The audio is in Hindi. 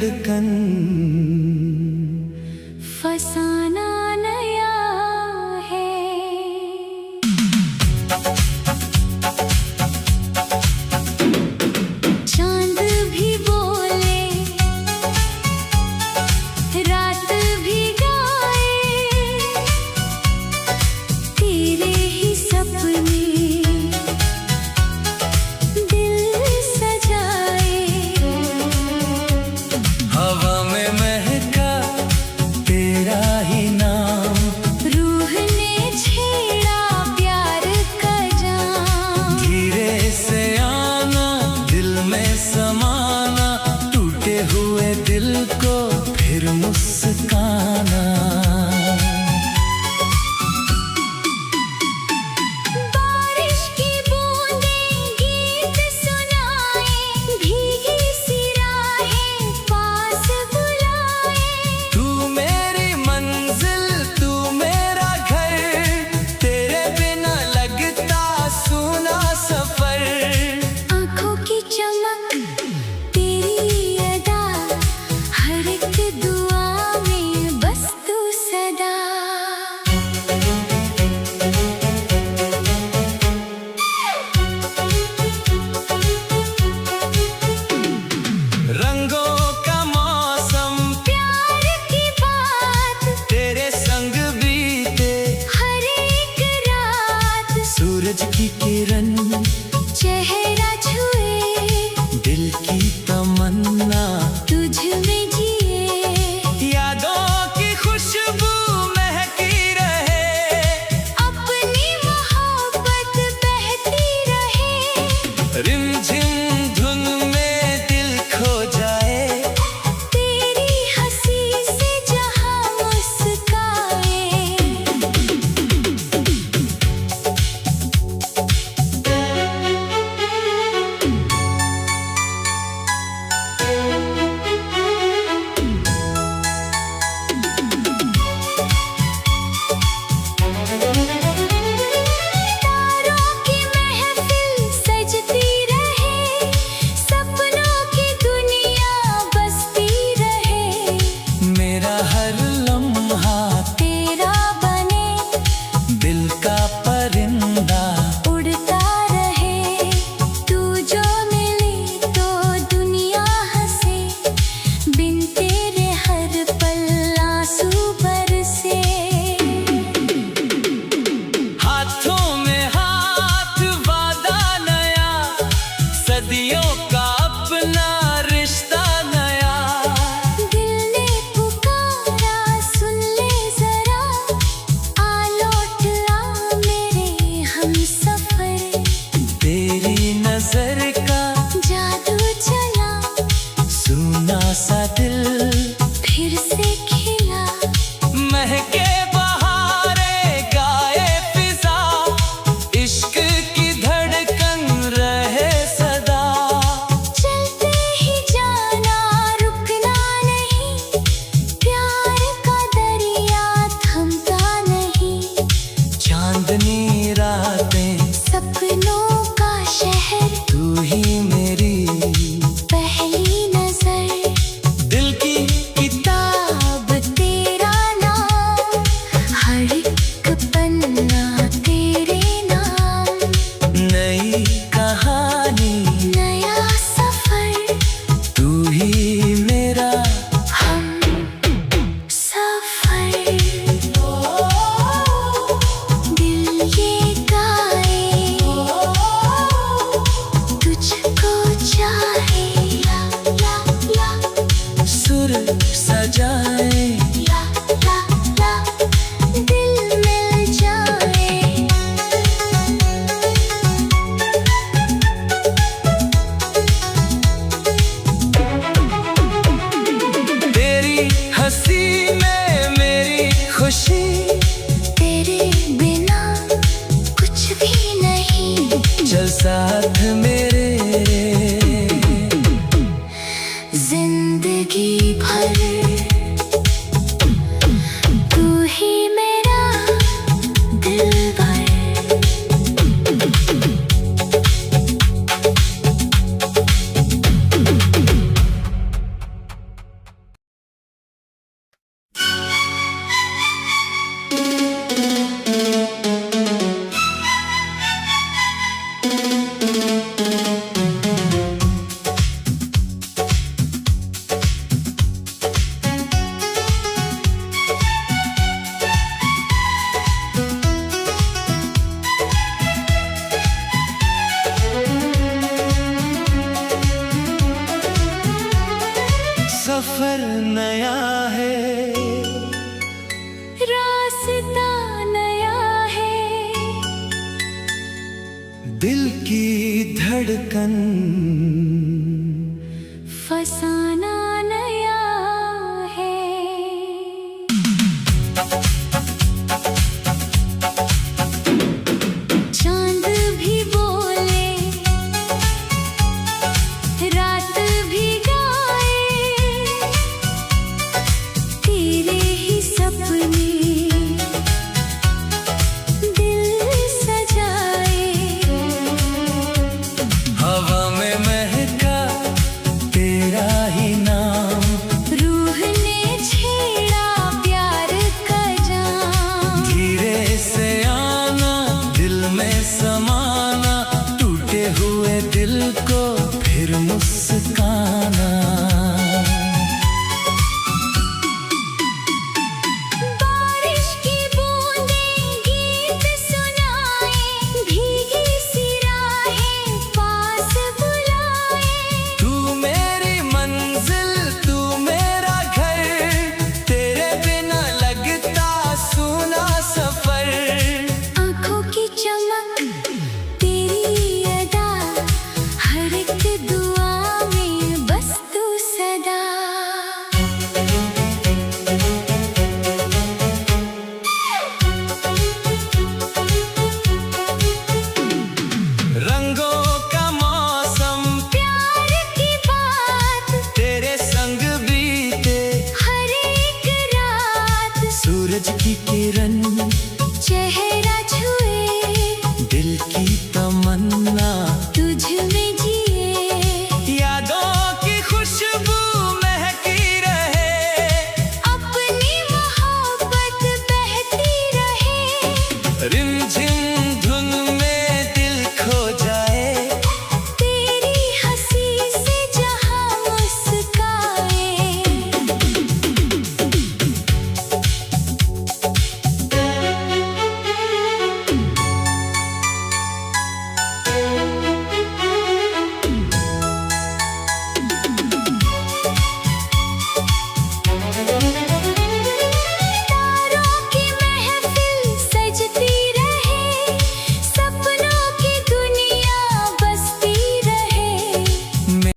धड़कन फसाना नया है। चांद भी बोले, रात भी गाए, तेरे ही सपने दिल सजाए। हवा में महका तेरा ही नाम, रूह ने छेड़ा प्यार का जाम। धीरे से आना दिल में समाना, टूटे हुए दिल को फिर मुस्काना। बारिश की बूंदें गीत सुनाए, भीगी सी राहें पास बुलाए। तू मेरी मंजिल तू मेरा घर, तेरे बिना लगता सूना सफर। आँखों की चमक तेरी अदा, हर एक दुआ में बस तू सदा। रंगों का मौसम प्यार की बात तेरे संग बीते, हर एक रात। सूरज की किरण चेहरा छुए, दिल की तमन्ना, तुझ में जिए। यादों की खुशबू महकी रहे, अपनी मोहब्बत बहती रहे। रिमझिम धुन में दिल खो जाए। तेरी हंसी से जहां मुस्काए। तारों की महफिल सजती रहे, सपनों की दुनिया बसती रहे। मेरा हर लम्हा तेरा बने दिल का परिंदा, उड़ता रहे। तू जो मिले तो दुनिया हंसे, बिन तेरे हर पल आंसू बरसे। हाथों में हाथ वादा नया, सदियों का अपना रिश्ता नया। दिल ने पुकारा सुन ले जरा, आ लौट आ मेरे हमसफर। तेरी नजर का जादू चला, सूना सा दिल फिर से खिला। महके बहारे गाए फिजा, इश्क की धड़कन रहे सदा। चलते ही जाना रुकना नहीं, प्यार का दरिया थमता नहीं। चांदनी रातें सपनों का शहर, तू ही मेरी पहली नजर। दिल की किताब तेरा नाम, हर एक पन्ना तेरे नाम। नई कहानी नया सफर, तू ही मेरा हम सफर। दिल धड़कन फसाना नया है। चांद भी बोले, रात भी गाए, तेरे ही सपने दिल सजाए। हवा में महका तेरा ही नाम, रूह ने छेड़ा प्यार का जाम। धीरे से आना दिल में समाना, टूटे हुए दिल को फिर मुस्काना। बारिश की बूंदें गीत सुनाए, भीगी सी राहें पास बुलाए। तू मेरी मंजिल तू मेरा घर, तेरे बिना लगता सूना सफर। आँखों की चमक